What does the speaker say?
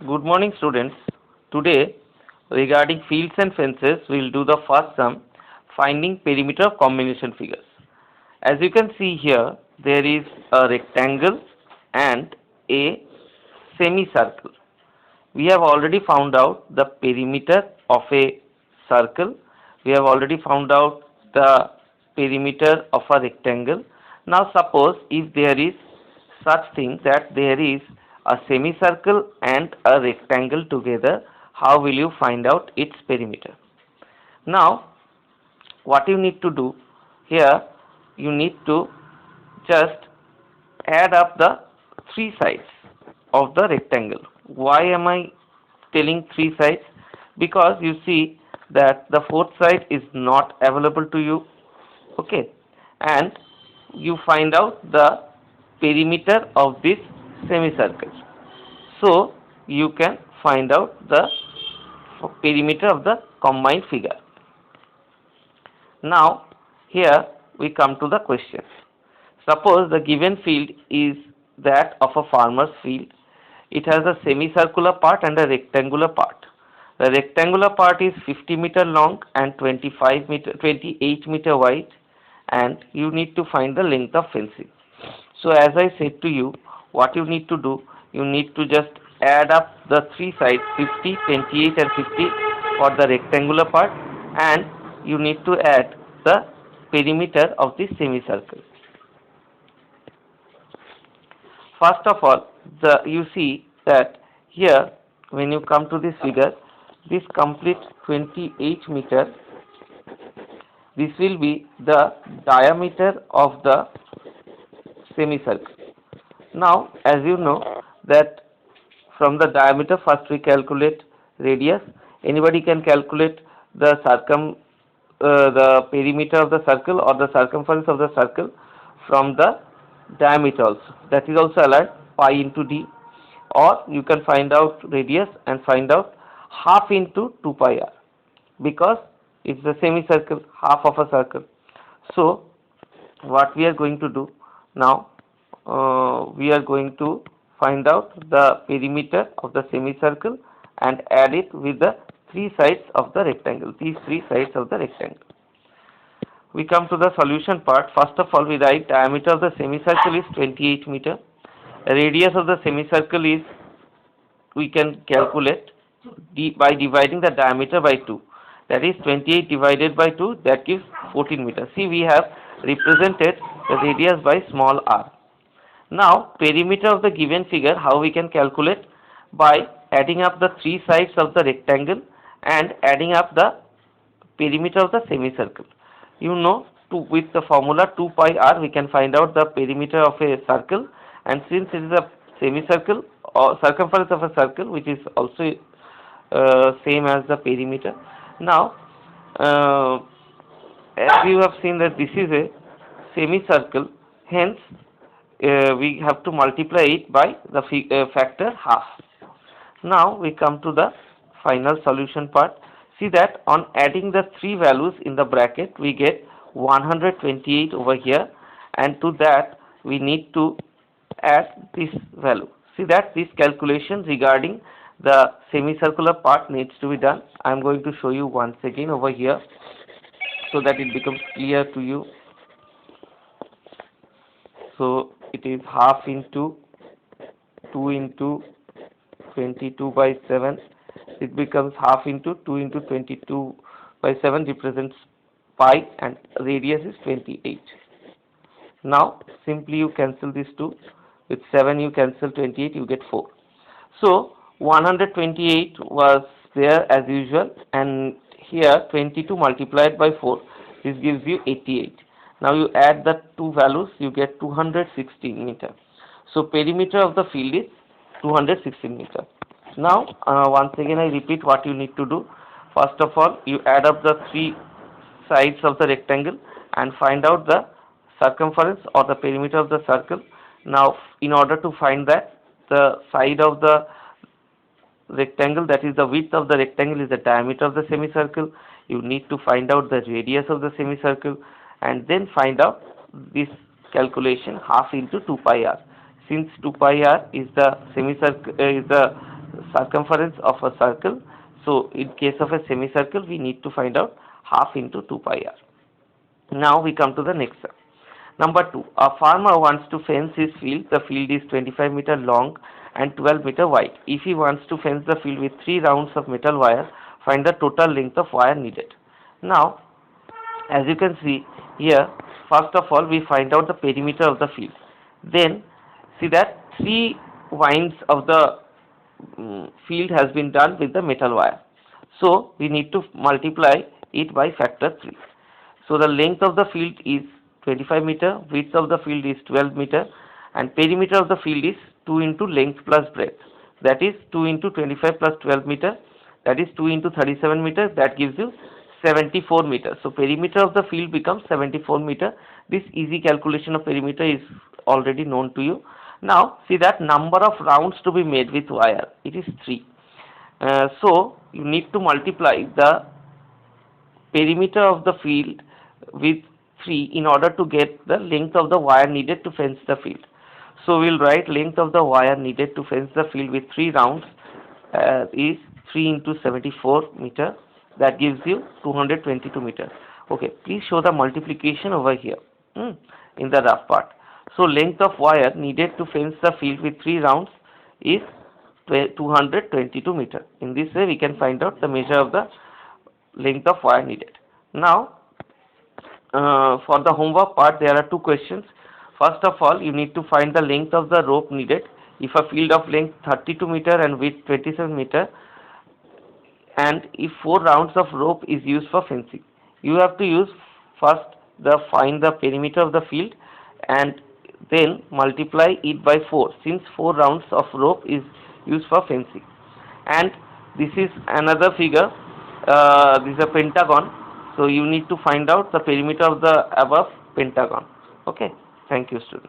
Good morning, students. Today, regarding fields and fences, we will do the first sum, finding perimeter of combination figures. As you can see here, there is a rectangle and a semicircle. We have already found out the perimeter of a circle. We have already found out the perimeter of a rectangle. Now suppose if there is such thing that there is a semicircle and a rectangle together, how will you find out its perimeter? Now what you need to do here, you need to just add up the three sides of the rectangle. Why am I telling three sides? Because you see that the fourth side is not available to you, okay, and you find out the perimeter of this semicircle. So you can find out the perimeter of the combined figure. Now here we come to the question. Suppose the given field is that of a farmer's field. It has a semicircular part and a rectangular part. The rectangular part is 50 meter long and 28 meter wide, and you need to find the length of fencing. So as I said to you, what you need to do, you need to just add up the three sides 50, 28 and 50 for the rectangular part, and you need to add the perimeter of the semicircle. First of all, you see that here when you come to this figure, this complete 28 meter, this will be the diameter of the semicircle. Now as you know that from the diameter first we calculate radius. Anybody can calculate the the perimeter of the circle or the circumference of the circle from the diameter also. That is also allowed, pi into d, or you can find out radius and find out half into 2 pi r, because it's the semicircle, half of a circle. So what we are going to do now, we are going to find out the perimeter of the semicircle and add it with the three sides of the rectangle, these three sides of the rectangle. We come to the solution part. First of all, we write diameter of the semicircle is 28 meter. Radius of the semicircle is, we can calculate by dividing the diameter by 2. That is 28 divided by 2, that gives 14 meters. See, we have represented the radius by small r. Now perimeter of the given figure, how we can calculate? By adding up the three sides of the rectangle and adding up the perimeter of the semicircle. You know, with the formula 2 pi r we can find out the perimeter of a circle, and since it is a semicircle or circumference of a circle, which is also same as the perimeter. Now as you have seen that this is a semicircle, hence we have to multiply it by the factor half. Now we come to the final solution part. See that on adding the three values in the bracket, we get 128 over here, and to that we need to add this value. See that this calculation regarding the semicircular part needs to be done. I am going to show you once again over here so that it becomes clear to you. So it is half into 2 into 22 by 7. It becomes half into 2 into 22 by 7 represents pi, and radius is 28. Now simply you cancel these two. With 7 you cancel 28, you get 4. So 128 was there as usual, and here 22 multiplied by 4, this gives you 88. Now you add the two values, you get 216 meter. So perimeter of the field is 216 meter. Now once again I repeat what you need to do. First of all, you add up the three sides of the rectangle and find out the circumference or the perimeter of the circle. Now in order to find that, the side of the rectangle, that is the width of the rectangle, is the diameter of the semicircle. You need to find out the radius of the semicircle and then find out this calculation half into 2 pi r. Since 2 pi r is the semicircle is the circumference of a circle. So in case of a semicircle, we need to find out half into 2 pi r. Now we come to the next one. Number 2, a farmer wants to fence his field. The field is 25 meter long and 12 meter wide. If he wants to fence the field with 3 rounds of metal wire, find the total length of wire needed. Now, as you can see here, first of all we find out the perimeter of the field. Then see that 3 winds of the field has been done with the metal wire. So we need to multiply it by factor 3. So the length of the field is 25 meter, width of the field is 12 meter, and perimeter of the field is 2 into length plus breadth. That is 2 into 25 plus 12 meter, that is 2 into 37 meter, that gives you 74 meter. So perimeter of the field becomes 74 meter. This easy calculation of perimeter is already known to you. Now see that number of rounds to be made with wire, it is 3. So you need to multiply the perimeter of the field with 3 in order to get the length of the wire needed to fence the field. So we'll write length of the wire needed to fence the field with 3 rounds is 3 into 74 meter, that gives you 222 meter. Okay, please show the multiplication over here in the rough part. So length of wire needed to fence the field with 3 rounds is 222 meter. In this way we can find out the measure of the length of wire needed. Now for the homework part, there are 2 questions. First of all, you need to find the length of the rope needed. If a field of length 32 meter and width 27 meter, and if 4 rounds of rope is used for fencing, you have to use first find the perimeter of the field and then multiply it by 4, since 4 rounds of rope is used for fencing. And this is another figure, this is a pentagon. So you need to find out the perimeter of the above pentagon. Okay, thank you students.